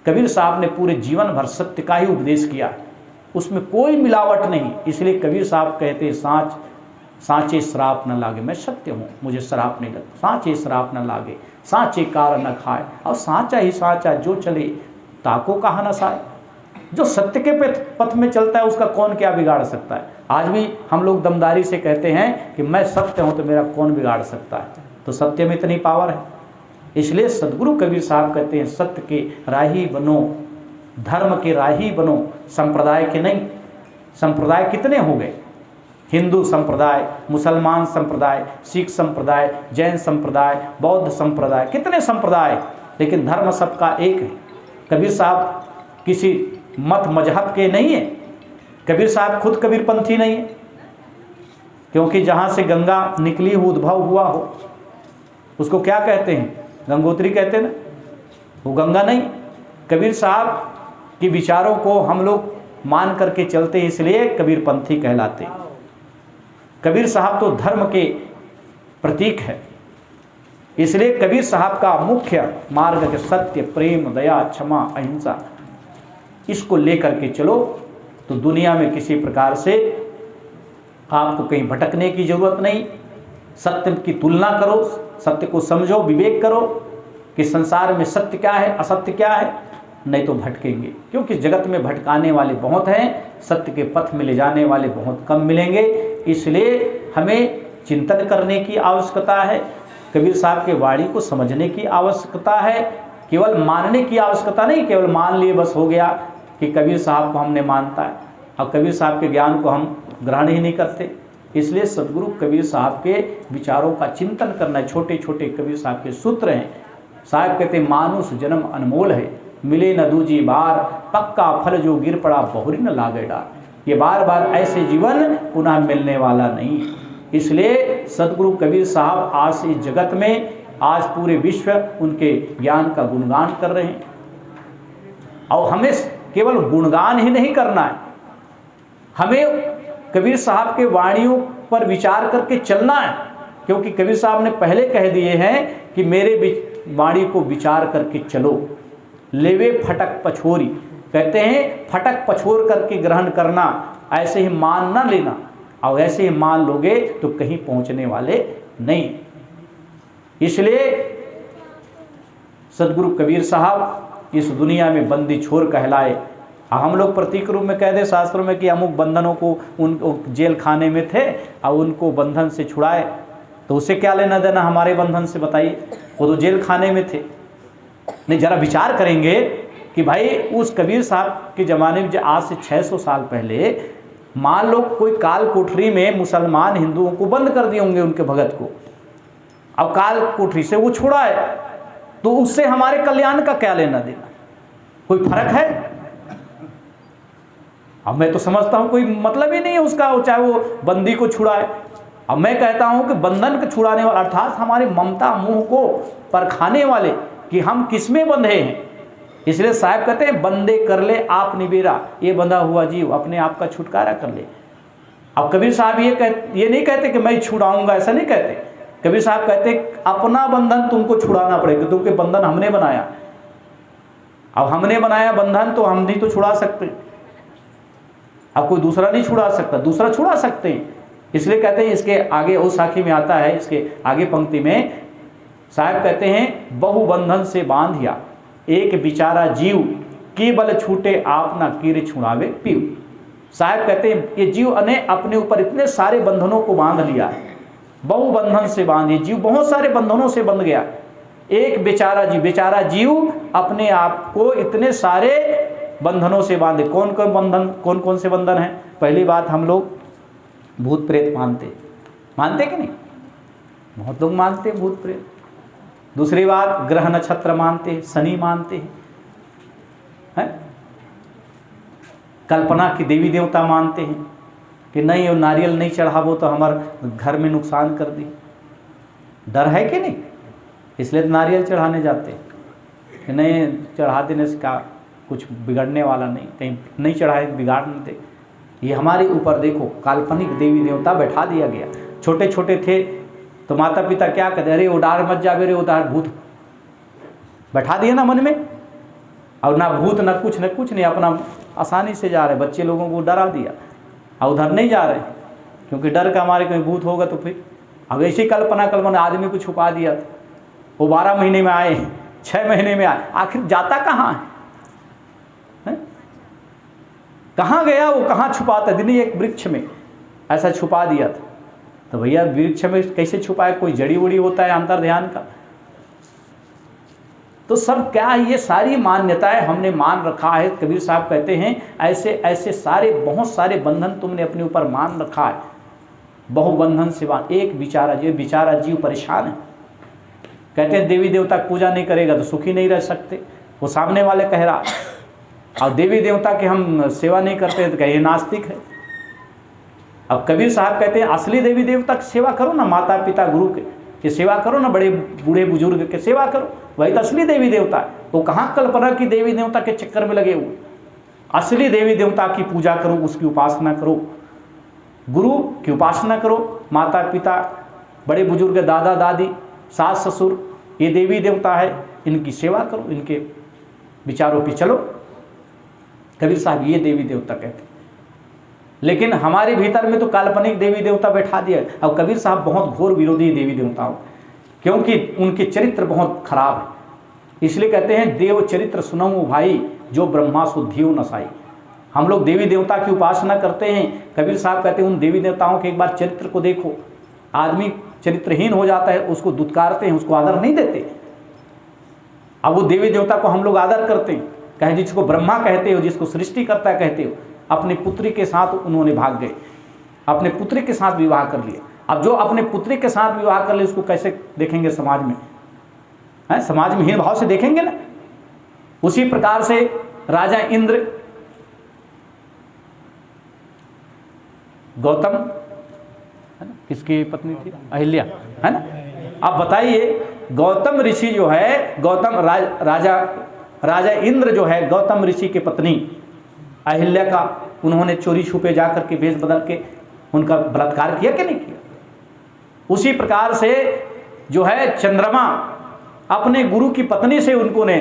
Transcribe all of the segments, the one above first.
कबीर साहब ने पूरे जीवन भर सत्य का ही उपदेश किया है, उसमें कोई मिलावट नहीं। इसलिए कबीर साहब कहते हैं सांचे श्राप न लागे, मैं सत्य हूँ, मुझे श्राप नहीं लगता। सांचे श्राप न लागे, सांचे कार न खाए, और सांचा ही सांचा जो चले ताको कहा न साए। जो सत्य के पथ में चलता है उसका कौन क्या बिगाड़ सकता है। आज भी हम लोग दमदारी से कहते हैं कि मैं सत्य हूँ तो मेरा कौन बिगाड़ सकता है। तो सत्य में इतनी पावर है। इसलिए सदगुरु कबीर साहब कहते हैं सत्य के राही बनो, धर्म के राही बनो, संप्रदाय के नहीं। संप्रदाय कितने हो गए, हिंदू संप्रदाय, मुसलमान संप्रदाय, सिख संप्रदाय, जैन संप्रदाय, बौद्ध संप्रदाय, कितने संप्रदाय, लेकिन धर्म सबका एक है। कबीर साहब किसी मत मजहब के नहीं है। कबीर साहब खुद कबीरपंथी नहीं है, क्योंकि जहाँ से गंगा निकली हो, उद्भव हुआ हो, उसको क्या कहते हैं, गंगोत्री कहते हैं ना, वो गंगा नहीं। कबीर साहब के विचारों को हम लोग मान करके चलते हैं, इसलिए कबीरपंथी कहलाते हैं। कबीर साहब तो धर्म के प्रतीक है, इसलिए कबीर साहब का मुख्य मार्ग है सत्य, प्रेम, दया, क्षमा, अहिंसा। इसको लेकर के चलो तो दुनिया में किसी प्रकार से आपको कहीं भटकने की जरूरत नहीं। सत्य की तुलना करो, सत्य को समझो, विवेक करो कि संसार में सत्य क्या है, असत्य क्या है, नहीं तो भटकेंगे। क्योंकि जगत में भटकाने वाले बहुत हैं, सत्य के पथ में ले जाने वाले बहुत कम मिलेंगे। इसलिए हमें चिंतन करने की आवश्यकता है, कबीर साहब के वाणी को समझने की आवश्यकता है, केवल मानने की आवश्यकता नहीं। केवल मान लिए बस हो गया कि कबीर साहब को हमने मानता है, और कबीर साहब के ज्ञान को हम ग्रहण ही नहीं करते। इसलिए सदगुरु कबीर साहब के विचारों का चिंतन करना। छोटे छोटे कबीर साहब के सूत्र हैं। साहब कहते मानुष जन्म अनमोल है, मिले न दूजी बार, पक्का फल जो गिर पड़ा बहुरी न लागे डार। ये बार बार ऐसे जीवन पुनः मिलने वाला नहीं। इसलिए सदगुरु कबीर साहब आज इस जगत में, आज पूरे विश्व उनके ज्ञान का गुणगान कर रहे हैं। और हमें केवल गुणगान ही नहीं करना है, हमें कबीर साहब के वाणियों पर विचार करके चलना है। क्योंकि कबीर साहब ने पहले कह दिए हैं कि मेरे वाणी को विचार करके चलो। लेवे फटक पछोरी, कहते हैं फटक पछोर करके ग्रहण करना, ऐसे ही मान ना लेना। और ऐसे ही मान लोगे तो कहीं पहुंचने वाले नहीं। इसलिए सदगुरु कबीर साहब इस दुनिया में बंदी छोर कहलाए। हम लोग प्रतीक रूप में कह दे शास्त्रों में कि अमुक बंधनों को उन जेल खाने में थे और उनको बंधन से छुड़ाए, तो उसे क्या लेना देना हमारे बंधन से, बताइए। वो तो जेल खाने में थे। नहीं, जरा विचार करेंगे कि भाई उस कबीर साहब के ज़माने में, आज से 600 साल पहले, मान लो कोई काल कोठरी में मुसलमान हिंदुओं को बंद कर दिए होंगे, उनके भगत को, अब काल कोठरी से वो छुड़ाए, तो उससे हमारे कल्याण का क्या लेना देना, कोई फर्क है? अब मैं तो समझता हूं कोई मतलब ही नहीं है उसका, चाहे वो बंदी को छुड़ाए। अब मैं कहता हूं कि बंधन को छुड़ाने वाला, अर्थात हमारे ममता मुंह को परखाने वाले कि हम किसमें बंधे हैं। इसलिए साहब कहते हैं बंदे कर ले आप निबेरा, ये बंधा हुआ जीव अपने आप का छुटकारा कर ले। अब कबीर साहब ये नहीं कहते कि मैं छुड़ाऊंगा, ऐसा नहीं कहते। कबीर साहब कहते अपना बंधन तुमको छुड़ाना पड़ेगा, क्योंकि बंधन हमने बनाया। अब हमने बनाया बंधन तो हम नहीं तो छुड़ा सकते, अब कोई दूसरा नहीं छुड़ा सकता, दूसरा छुड़ा सकते हैं। इसलिए कहते हैं, इसके आगे उस साखी में आता है, इसके आगे पंक्ति में साहब कहते हैं बहु बंधन से बांधिया एक बिचारा जीव, केवल छूटे आप ना कीर छुड़ावे पीव। साहब कहते हैं ये जीव ने अपने ऊपर इतने सारे बंधनों को बांध लिया है, बहु बंधन से बांधिए, जीव बहुत सारे बंधनों से बंध गया। एक बेचारा जीव, बेचारा जीव अपने आप को इतने सारे बंधनों से बांधे। कौन कौन बंधन, कौन कौन से बंधन हैं? पहली बात, हम लोग भूत प्रेत मानते कि नहीं? बहुत लोग मानते हैं भूत प्रेत। दूसरी बात, ग्रह नक्षत्र मानते हैं, शनि मानते हैं, कल्पना की देवी देवता मानते हैं कि नहीं वो नारियल नहीं चढ़ावो तो हमारे घर में नुकसान कर दी। डर है कि नहीं? इसलिए तो नारियल चढ़ाने जाते हैं कि नहीं चढ़ा देने से का कुछ बिगड़ने वाला नहीं, कहीं नहीं चढ़ाए बिगाड़ नहीं दे। ये हमारे ऊपर देखो काल्पनिक देवी देवता बैठा दिया गया। छोटे छोटे थे तो माता पिता क्या कहते, अरे उडार मत जावे रे, उडार भूत बैठा दिए ना मन में। और ना भूत ना कुछ नहीं, अपना आसानी से जा रहे। बच्चे लोगों को डरा दिया और उधर नहीं जा रहे, क्योंकि डर का हमारे कहीं भूत होगा तो फिर। अब ऐसी कल्पना आदमी को छुपा दिया था, वो 12 महीने में आए, 6 महीने में आए, आखिर जाता कहाँ है? कहाँ गया वो, कहाँ छुपाता? दिन एक वृक्ष में ऐसा छुपा दिया था। तो भैया वृक्ष में कैसे छुपाए? कोई जड़ी उड़ी होता है अंतर ध्यान का? तो सब क्या है, ये सारी मान्यताएं हमने मान रखा है। कबीर साहब कहते हैं ऐसे ऐसे सारे बहुत सारे बंधन तुमने अपने ऊपर मान रखा है, बहुबंधन सिवा एक बेचारा जीव परेशान है। कहते हैं देवी देवता की पूजा नहीं करेगा तो सुखी नहीं रह सकते, वो सामने वाले कह रहा। और देवी देवता के हम सेवा नहीं करते तो कहे नास्तिक है। अब कबीर साहब कहते हैं असली देवी देवता की सेवा करो ना, माता पिता गुरु के सेवा करो ना, बड़े बूढ़े बुजुर्ग के सेवा करो, वही तो असली देवी देवता है। तो कहाँ कल्पना की देवी देवता के चक्कर में लगे हुए? असली देवी देवता की पूजा करो, उसकी उपासना करो, गुरु की उपासना करो, माता पिता बड़े बुजुर्ग दादा दादी सास ससुर ये देवी देवता है, इनकी सेवा करो, इनके विचारों पे चलो। कबीर साहब ये देवी देवता कहते हैं। लेकिन हमारे भीतर में तो काल्पनिक देवी देवता बैठा दिया। अब कबीर साहब बहुत घोर विरोधी देवी देवताओं, क्योंकि उनके चरित्र बहुत खराब है। इसलिए कहते हैं देव चरित्र सुनऊ भाई, जो ब्रह्मा सुधियो नसाई। हम लोग देवी देवता की उपासना करते हैं, कबीर साहब कहते हैं उन देवी देवताओं के एक बार चरित्र को देखो। आदमी चरित्रहीन हो जाता है, उसको दुत्कारते हैं, उसको आदर नहीं देते। अब वो देवी देवता को हम लोग आदर करते हैं, कहे जिसको ब्रह्मा कहते हो, जिसको सृष्टि करता कहते हो। अपनी पुत्री के साथ उन्होंने भाग गए, अपने पुत्री के साथ विवाह कर लिया। अब जो अपने पुत्री के साथ विवाह कर ले उसको कैसे देखेंगे समाज में? है समाज में हीन भाव से देखेंगे ना। उसी प्रकार से राजा इंद्र गौतम है ना, किसकी पत्नी थी? अहिल्या, है ना। अब बताइए गौतम ऋषि जो है, गौतम राजा इंद्र जो है गौतम ऋषि की पत्नी अहिल्या का उन्होंने चोरी छुपे जाकर के भेष बदल के उनका बलात्कार किया कि नहीं किया? उसी प्रकार से जो है चंद्रमा अपने गुरु की पत्नी से उनको ने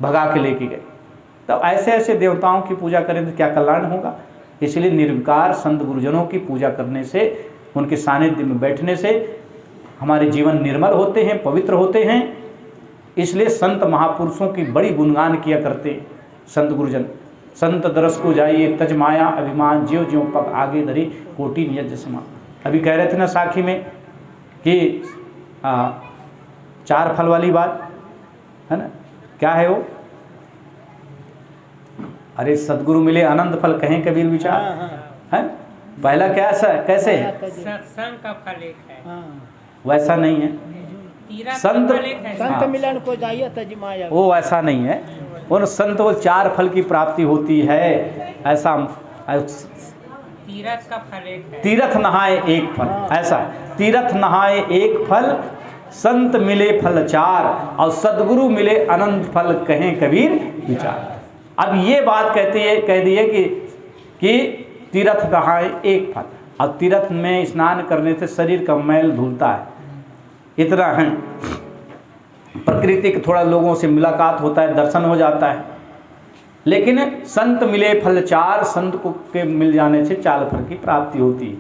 भगा के लेके गए। तो ऐसे ऐसे देवताओं की पूजा करें तो क्या कल्याण होगा? इसलिए निर्विकार संत गुरुजनों की पूजा करने से, उनके सानिध्य में बैठने से हमारे जीवन निर्मल होते हैं, पवित्र होते हैं। इसलिए संत महापुरुषों की बड़ी गुणगान किया करते हैं संत गुरुजन। संत दरस को जाइए तज माया अभिमान, ज्यों ज्यों पग आगे धरी कोटि नियत समा। अभी कह रहे थे ना साखी में कि 4 फल वाली बात है ना, क्या है वो? अरे सदगुरु मिले आनंद फल, कहें कबीर विचार है। पहला क्या कैसे है? सत्संग का फल एक है, वैसा नहीं है। संत मिलन को जाइए तज माया, वो ऐसा नहीं है। उन संत वो 4 फल की प्राप्ति होती है। ऐसा तीरथ का फल एक है, तीरथ नहाए एक फल, ऐसा तीरथ नहाए एक फल, संत मिले फल 4 और सदगुरु मिले अनंत फल, कहें कबीर विचार। अब ये बात कह दी है कि तीर्थ नहाए एक फल, और तीर्थ में स्नान करने से शरीर का मैल धुलता है। इतना है, प्रकृति के थोड़ा लोगों से मुलाकात होता है, दर्शन हो जाता है। लेकिन संत मिले फल 4, संत को के मिल जाने से 4 फल की प्राप्ति होती है।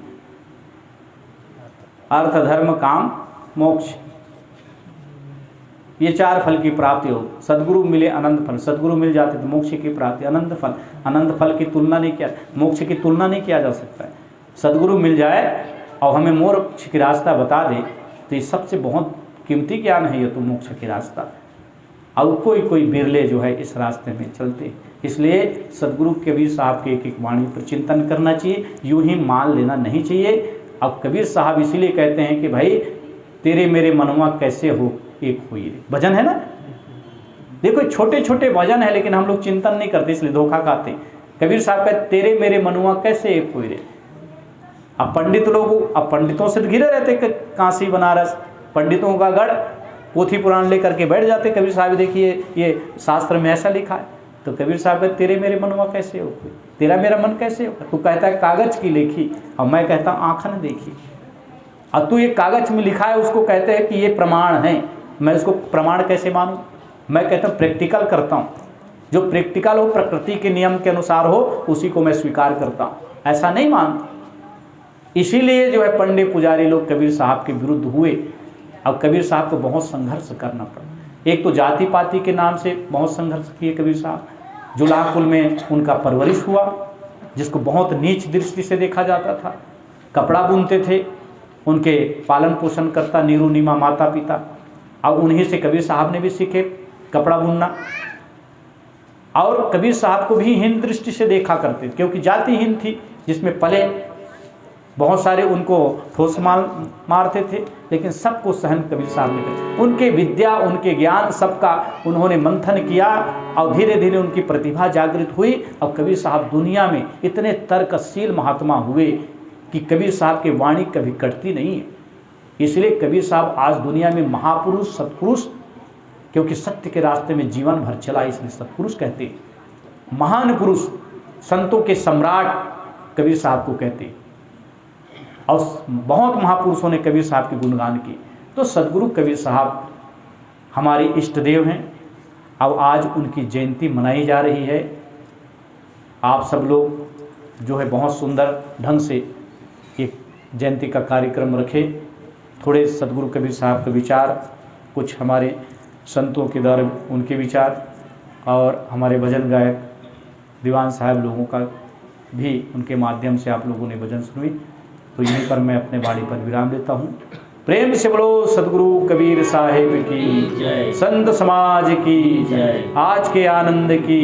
अर्थ धर्म काम मोक्ष, ये 4 फल की प्राप्ति हो। सदगुरु मिले अनंत फल, सदगुरु मिल जाते तो मोक्ष की प्राप्ति। अनंत फल की तुलना नहीं किया, मोक्ष की तुलना नहीं किया जा सकता है। सदगुरु मिल जाए और हमें मोक्ष की रास्ता बता दे तो ये सबसे बहुत कीमती ज्ञान है ये तो मोक्ष की रास्ता। और कोई बिरले जो है इस रास्ते में चलते। इसलिए सदगुरु कबीर साहब के एक वाणी पर चिंतन करना चाहिए, यूं ही मान लेना नहीं चाहिए। अब कबीर साहब इसीलिए कहते हैं कि भाई तेरे मेरे मनवा कैसे हो एक हुई रे, भजन है ना। देखो छोटे छोटे भजन है लेकिन हम लोग चिंतन नहीं करते, इसलिए धोखा खाते। कबीर साहब कहते तेरे मेरे मनुआ कैसे एक हुई रे। अब पंडित लोग, अब पंडितों से घिरे रहते, काशी बनारस पंडितों का गढ़, पोथी पुराण लेकर के बैठ जाते। कबीर साहब देखिए ये शास्त्र में ऐसा लिखा है, तो कबीर साहब कहते तेरे मेरे मनुआ कैसे हो, तेरा मेरा मन कैसे हो। तू कहता है कागज की लिखी और मैं कहता हूँ आँख ने देखी। अब तू ये कागज में लिखा है उसको कहते हैं कि ये प्रमाण है, मैं इसको प्रमाण कैसे मानूं? मैं कहता हूँ प्रैक्टिकल करता हूँ, जो प्रैक्टिकल हो, प्रकृति के नियम के अनुसार हो, उसी को मैं स्वीकार करता हूँ, ऐसा नहीं मानता। इसीलिए जो है पंडित पुजारी लोग कबीर साहब के विरुद्ध हुए। अब कबीर साहब को बहुत संघर्ष करना पड़ा। एक तो जाति पाति के नाम से बहुत संघर्ष किए कबीर साहब। जुलाकुल में उनका परवरिश हुआ, जिसको बहुत नीच दृष्टि से देखा जाता था। कपड़ा बुनते थे, उनके पालन पोषण करता नीरू नीमा माता पिता, और उन्हीं से कबीर साहब ने भी सीखे कपड़ा बुनना। और कबीर साहब को भी हीन दृष्टि से देखा करते, क्योंकि जाति हीन थी जिसमें पले। बहुत सारे उनको ठोस मारते थे, लेकिन सबको सहन कबीर साहब ने किया। उनके विद्या, उनके ज्ञान सबका उन्होंने मंथन किया, और धीरे धीरे उनकी प्रतिभा जागृत हुई। और कबीर साहब दुनिया में इतने तर्कशील महात्मा हुए कि कबीर साहब की वाणी कभी कटती नहीं है। इसलिए कबीर साहब आज दुनिया में महापुरुष, सत्पुरुष, क्योंकि सत्य के रास्ते में जीवन भर चला, इसलिए सत्पुरुष कहते हैं। महान पुरुष, संतों के सम्राट कबीर साहब को कहते हैं। और बहुत महापुरुषों ने कबीर साहब के गुणगान किए। तो सद्गुरु कबीर साहब हमारे इष्ट देव हैं। अब आज उनकी जयंती मनाई जा रही है। आप सब लोग जो है बहुत सुंदर ढंग से एक जयंती का कार्यक्रम रखे। थोड़े सद्गुरु कबीर साहब के विचार, कुछ हमारे संतों के द्वारा उनके विचार, और हमारे भजन गायक दीवान साहब लोगों का भी उनके माध्यम से आप लोगों ने भजन सुनी। तो यहीं पर मैं अपने वाणी पर विराम देता हूँ। प्रेम से बोलो सद्गुरु कबीर साहिब की जय, संत समाज की जय, आज के आनंद की